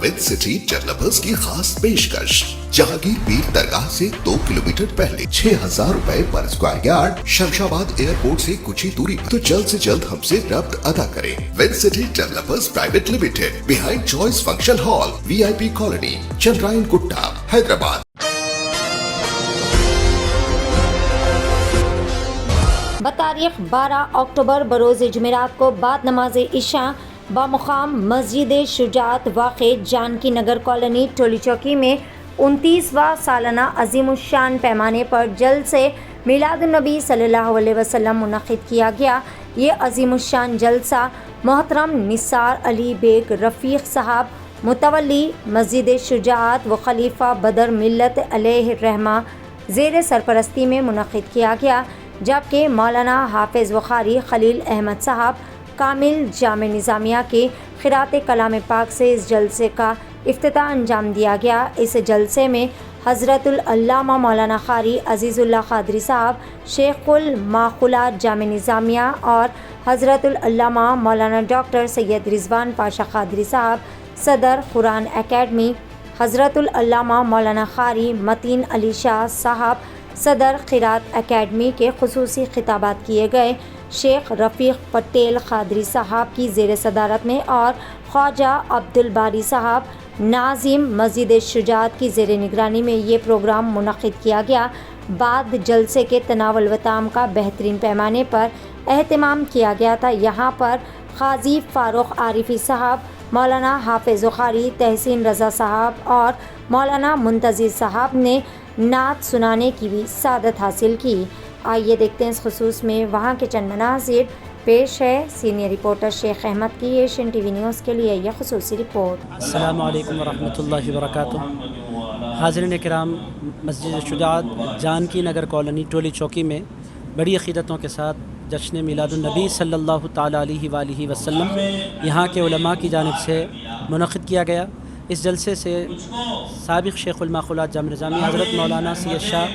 With city developers की खास पेशकश। जहांगीर पीर दरगाह से 2 किलोमीटर पहले 6,000 रुपए पर स्क्वायर यार्ड, शमशाबाद एयरपोर्ट से कुछ ही दूरी पर। तो जल्द से जल्द हमसे रब्त अदा करें। With city developers private limited, behind choice function hall, VIP colony, Chandrayan Gutta, Hyderabad. बतारीख 12 अक्टूबर बरोज़ जुमेरात को बाद नमाज इशा बामुकाम मस्जिद शुजात वाक़ जानकी नगर कॉलोनी टोली चौकी में 29वां सालाना अज़ीमुश्शान पैमाने पर जल्द से मिलादुन्नबी सल्लल्लाहु अलैहि वसल्लम मुनक़िद किया गया। ये अज़ीमुश्शान जलसा मोहतरम निसार अली बेग रफ़ीक साहब मुतवल्ली मस्जिद शुजात व खलीफा बदर मिल्लत अलैहिर्रहमा ज़ेर सरपरस्ती में मुनक़िद किया गया, जबकि मौलाना हाफिज़ वखारी खलील अहमद साहब कामिल जामे निज़ामिया के क़िरात कलाम पाक से इस जलसे का इफ्तिताह अंजाम दिया गया। इस जलसे में हज़रतुल अल्लामा मौलाना क़ारी अज़ीज़ुल्लाह क़ादरी साहब शेख़ुल माक़ूलात जामे निज़ामिया और हज़रतुल अल्लामा मौलाना डॉक्टर सैयद रिज़वान पाशा क़ादरी साहब सदर कुरान एकेडमी, हज़रतुल अल्लामा मौलाना क़ारी मतीन अली शाह साहब सदर क़िरात एकेडमी के ख़ुसूसी ख़िताबात किए गए। शेख रफ़ीक पटेल क़ादरी साहब की ज़ेर सदारत में और ख्वाजा अब्दुल बारी साहब नाज़िम मस्जिद शुजात की ज़ेर निगरानी में ये प्रोग्राम मुनक़िद किया गया। बाद जलसे के तनावल व ताम का बेहतरीन पैमाने पर एहतमाम किया गया था। यहाँ पर क़ाज़ी फ़ारूक़ आरिफ़ी साहब, मौलाना हाफिज़ वखारी, तहसीन रज़ा साहब और मौलाना मुंतज़िर साहब ने नात सुनाने की भी सादत हासिल की। आइए देखते हैं इस खुसूस में वहाँ के चंद मनाज़िर। पेश है सीनियर रिपोर्टर शेख अहमद की एशियन TV न्यूज़ के लिए यह खुसूसी रिपोर्ट। अस्सलामु अलैकुम वरहमतुल्लाहि वबरकातुहू। हाज़िरीन किराम, मस्जिद शुजात जानकी नगर कॉलोनी टोली चौकी में बड़ी अक़ीदतों के साथ जश्न मिलादुन्नबी सल्लल्लाहु ताला अलैहि वसल्लम यहाँ के उलमा की जानिब से मुनक़िद किया गया। इस जलसे से साबिक़ शेख़ुल माक़ूलात जामे निज़ामी हज़रत मौलाना सैयद शाह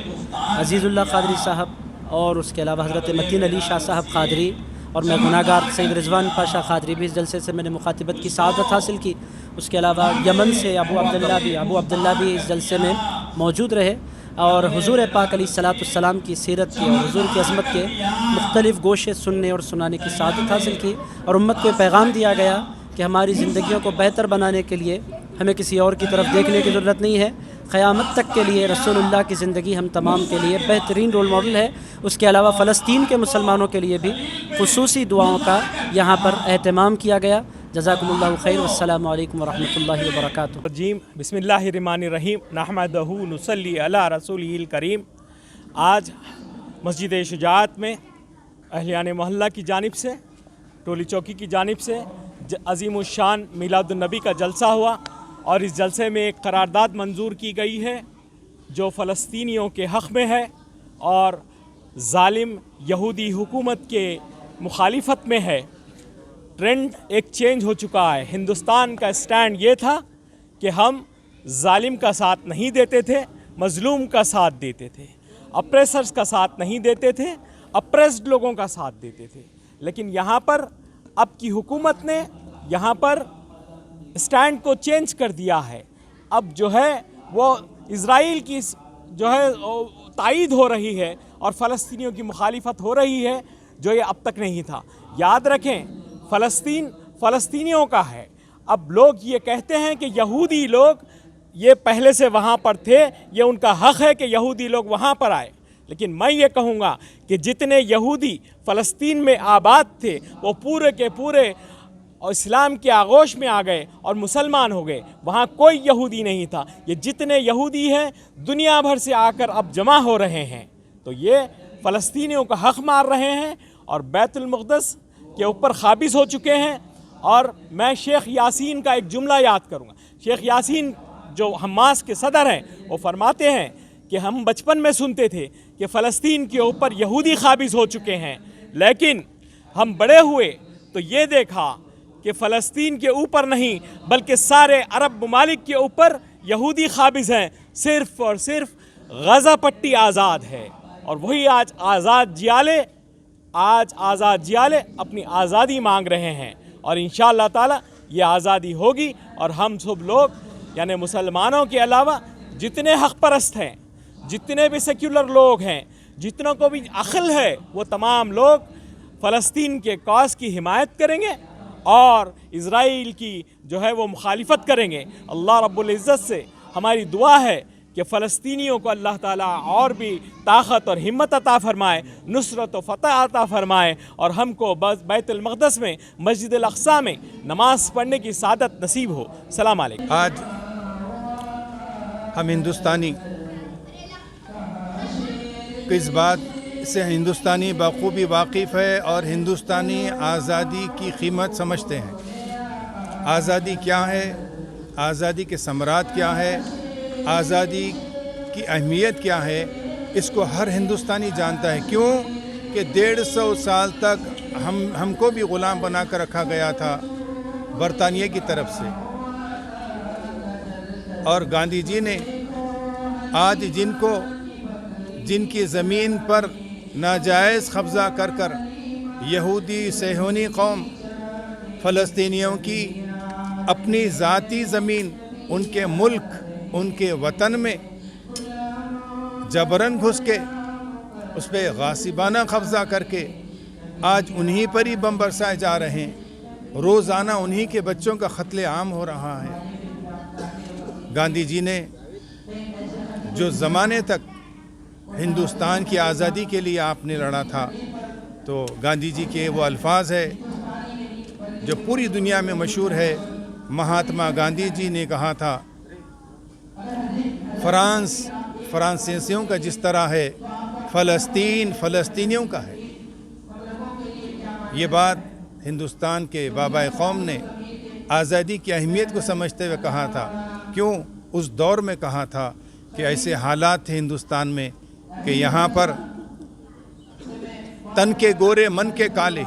अज़ीज़ुल्लाह क़ादरी साहब और उसके अलावा हज़रत मतीन अली शाह साहब क़ादरी और मैं गुनाहगार सैयद रिज़वान पाशा क़ादरी भी इस जलसे से मैंने मुखातिबत की सआदत हासिल की। उसके अलावा यमन से अबू अब्दुल्ला भी इस जलसे में मौजूद रहे और हुज़ूर पाक अलैहिस्सलाम की सीरत की और हुज़ूर की अज़मत के मुख्तलिफ़ गोशे सुनने और सुनाने की सआदत हासिल की और उम्मत को पैगाम दिया गया कि हमारी ज़िंदगियों को बेहतर बनाने के लिए हमें किसी और की तरफ देखने की ज़रूरत नहीं है। क़यामत तक के लिए रसूलुल्लाह की ज़िंदगी हम तमाम के लिए बेहतरीन रोल मॉडल है। उसके अलावा फ़लस्तीन के मुसलमानों के लिए भी ख़ुसूसी दुआओं का यहाँ पर एहतमाम किया गया। जज़ाकुमुल्लाहु खैर। वस्सलामु अलैकुम वरहमतुल्लाहि वबरकातुहू। बिस्मिल्लाहिर्रहमानिर्रहीम नहमदहू नुसल्ली अला रसूलिहिल करीम। आज मस्जिद शुजात में अहलियान मोहल्ला की जानिब से, टोली चौकी की जानिब से अज़ीमुश्शान मिलादुन्नबी का जलसा हुआ और इस जलसे में एक करारदाद मंजूर की गई है जो फ़लस्तीनियों के हक़ में है और ज़ालिम यहूदी हुकूमत के मुखालिफत में है। ट्रेंड एक चेंज हो चुका है। हिंदुस्तान का स्टैंड ये था कि हम ज़ालिम का साथ नहीं देते थे, मज़लूम का साथ देते थे, अप्रेसर्स का साथ नहीं देते थे, अप्रेस्ड लोगों का साथ देते थे। लेकिन यहाँ पर अब की हुकूमत ने यहाँ पर स्टैंड को चेंज कर दिया है। अब जो है वो इज़राइल की जो है तायीद हो रही है और फ़लस्तीनियों की मुखालिफत हो रही है, जो ये अब तक नहीं था। याद रखें, फ़लस्तीन फ़लस्तीनियों का है। अब लोग ये कहते हैं कि यहूदी लोग ये पहले से वहाँ पर थे, ये उनका हक़ है कि यहूदी लोग वहाँ पर आए। लेकिन मैं ये कहूँगा कि जितने यहूदी फ़लस्तीन में आबाद थे वो पूरे के पूरे इस्लाम के आगोश में आ गए और मुसलमान हो गए। वहाँ कोई यहूदी नहीं था। ये जितने यहूदी हैं दुनिया भर से आकर अब जमा हो रहे हैं, तो ये फ़लस्तीनियों का हक़ मार रहे हैं और बैतुल मुक़द्दस के ऊपर ख़ाबिज़ हो चुके हैं। और मैं शेख यासीन का एक जुमला याद करूँगा। शेख यासीन जो हमास के सदर हैं, वो फरमाते हैं कि हम बचपन में सुनते थे कि फ़लस्तीन के ऊपर यहूदी ख़ाबिज़ हो चुके हैं, लेकिन हम बड़े हुए तो ये देखा कि फ़लस्तीन के ऊपर नहीं बल्कि सारे अरब ममालिक के ऊपर यहूदी ख़ाबिज़ हैं। सिर्फ़ और सिर्फ गज़ा पट्टी आज़ाद है और वही आज आज़ाद जियाले अपनी आज़ादी मांग रहे हैं और इंशाअल्लाह ताला ये आज़ादी होगी اور ہم سب لوگ یعنی مسلمانوں کے علاوہ جتنے حق پرست ہیں، جتنے بھی سیکولر لوگ ہیں، جتنوں کو بھی عقل ہے، وہ تمام لوگ فلسطین کے کاز کی حمایت کریں گے اور اسرائیل کی جو ہے وہ مخالفت کریں گے۔ اللہ رب العزت سے ہماری دعا ہے کہ فلسطینیوں کو اللہ تعالیٰ اور بھی طاقت اور ہمت عطا فرمائے، نصرت و فتح عطا فرمائے، اور ہم کو بیت المقدس میں مسجد الاقصیٰ میں نماز پڑھنے کی سعادت نصیب ہو۔ السلام علیکم۔ آج ہم ہندوستانی کس بات سے ہندوستانی بخوبی واقف ہے اور ہندوستانی آزادی کی قیمت سمجھتے ہیں۔ آزادی کیا ہے، آزادی کے ثمرات کیا ہے، آزادی کی اہمیت کیا ہے، اس کو ہر ہندوستانی جانتا ہے۔ کیوں کہ 150 سال تک ہم کو بھی غلام بنا کر رکھا گیا تھا برطانیہ کی طرف سے، اور گاندھی جی نے آج جن کی زمین پر ناجائز قبضہ کر یہودی صہیونی قوم فلسطینیوں کی اپنی ذاتی زمین، ان کے ملک، ان کے وطن میں جبراً گھس کے اس پہ غاصبانہ قبضہ کر کے آج انہی پر ہی بم برسائے جا رہے ہیں، روزانہ انہی کے بچوں کا قتل عام ہو رہا ہے۔ گاندھی جی نے جو زمانے تک ہندوستان کی آزادی کے لیے آپ نے لڑا تھا، تو گاندھی جی کے وہ الفاظ ہے جو پوری دنیا میں مشہور ہے۔ مہاتما گاندھی جی نے کہا تھا، فرانسیسیوں کا جس طرح ہے، فلسطین فلسطینیوں کا ہے۔ یہ بات ہندوستان کے بابا قوم نے آزادی کی اہمیت کو سمجھتے ہوئے کہا تھا۔ کیوں اس دور میں کہا تھا کہ ایسے حالات تھے ہندوستان میں کہ یہاں پر تن کے گورے من کے کالے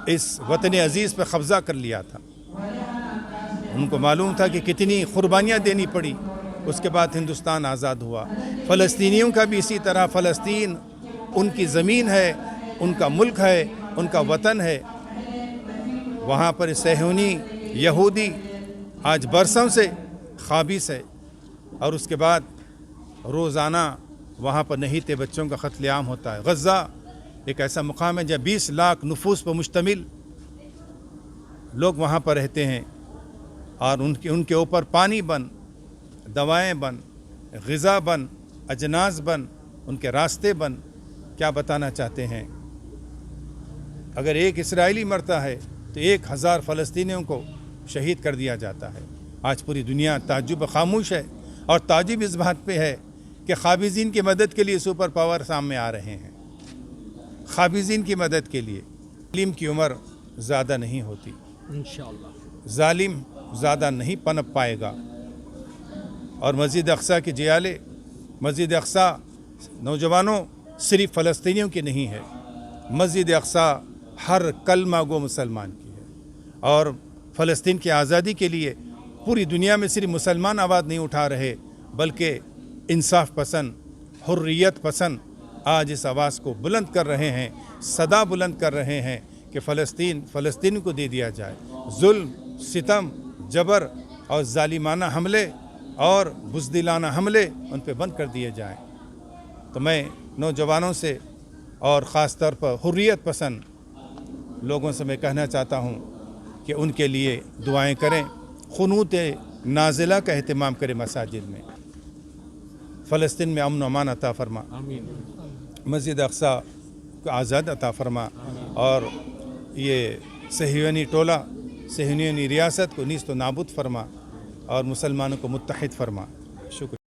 اس وطن عزیز پہ قبضہ کر لیا تھا۔ ان کو معلوم تھا کہ کتنی قربانیاں دینی پڑی، اس کے بعد ہندوستان آزاد ہوا۔ فلسطینیوں کا بھی اسی طرح، فلسطین ان کی زمین ہے، ان کا ملک ہے، ان کا وطن ہے۔ وہاں پر صہیونی یہودی آج برسوں سے قابض ہے، اور اس کے بعد روزانہ وہاں پر نہیتے بچوں کا قتل عام ہوتا ہے۔ غزہ ایک ایسا مقام ہے جہاں 20 لاکھ نفوس پر مشتمل لوگ وہاں پر رہتے ہیں، اور ان کے اوپر پانی بند، دوائیں بند، غذا بند، اجناس بند، ان کے راستے بند۔ کیا بتانا چاہتے ہیں؟ اگر ایک اسرائیلی مرتا ہے تو 1000 فلسطینیوں کو شہید کر دیا جاتا ہے۔ آج پوری دنیا تعجب خاموش ہے، اور تعجب اس بات پہ ہے کہ قابضین کی مدد کے لیے سپر پاور سامنے آ رہے ہیں۔ قابضین کی مدد کے لیے ظالم کی عمر زیادہ نہیں ہوتی، انشاءاللہ ظالم زیادہ نہیں پنپ پائے گا۔ اور مسجد اقصیٰ کی جیالے، مسجد اقصیٰ نوجوانوں صرف فلسطینیوں کی نہیں ہے، مسجد اقصیٰ ہر کلمہ گو مسلمان کی ہے، اور فلسطین کی آزادی کے لیے پوری دنیا میں صرف مسلمان آواز نہیں اٹھا رہے، بلکہ انصاف پسند، حریت پسند آج اس آواز کو بلند کر رہے ہیں، صدا بلند کر رہے ہیں کہ فلسطین کو دے دیا جائے۔ ظلم، ستم، جبر اور ظالمانہ حملے اور بزدلانہ حملے ان پہ بند کر دیے جائیں۔ تو میں نوجوانوں سے اور خاص طور پر حریت پسند لوگوں سے میں کہنا چاہتا ہوں کہ ان کے لیے دعائیں کریں، قنوت نازلہ کا اہتمام کریں مساجد میں۔ فلسطین میں امن و امان عطا فرما، مسجد اقصیٰ کو آزاد عطا فرما، اور یہ صہیونی ٹولہ، صہیونی ریاست کو نیست و نابود فرما، اور مسلمانوں کو متحد فرما۔ شکریہ۔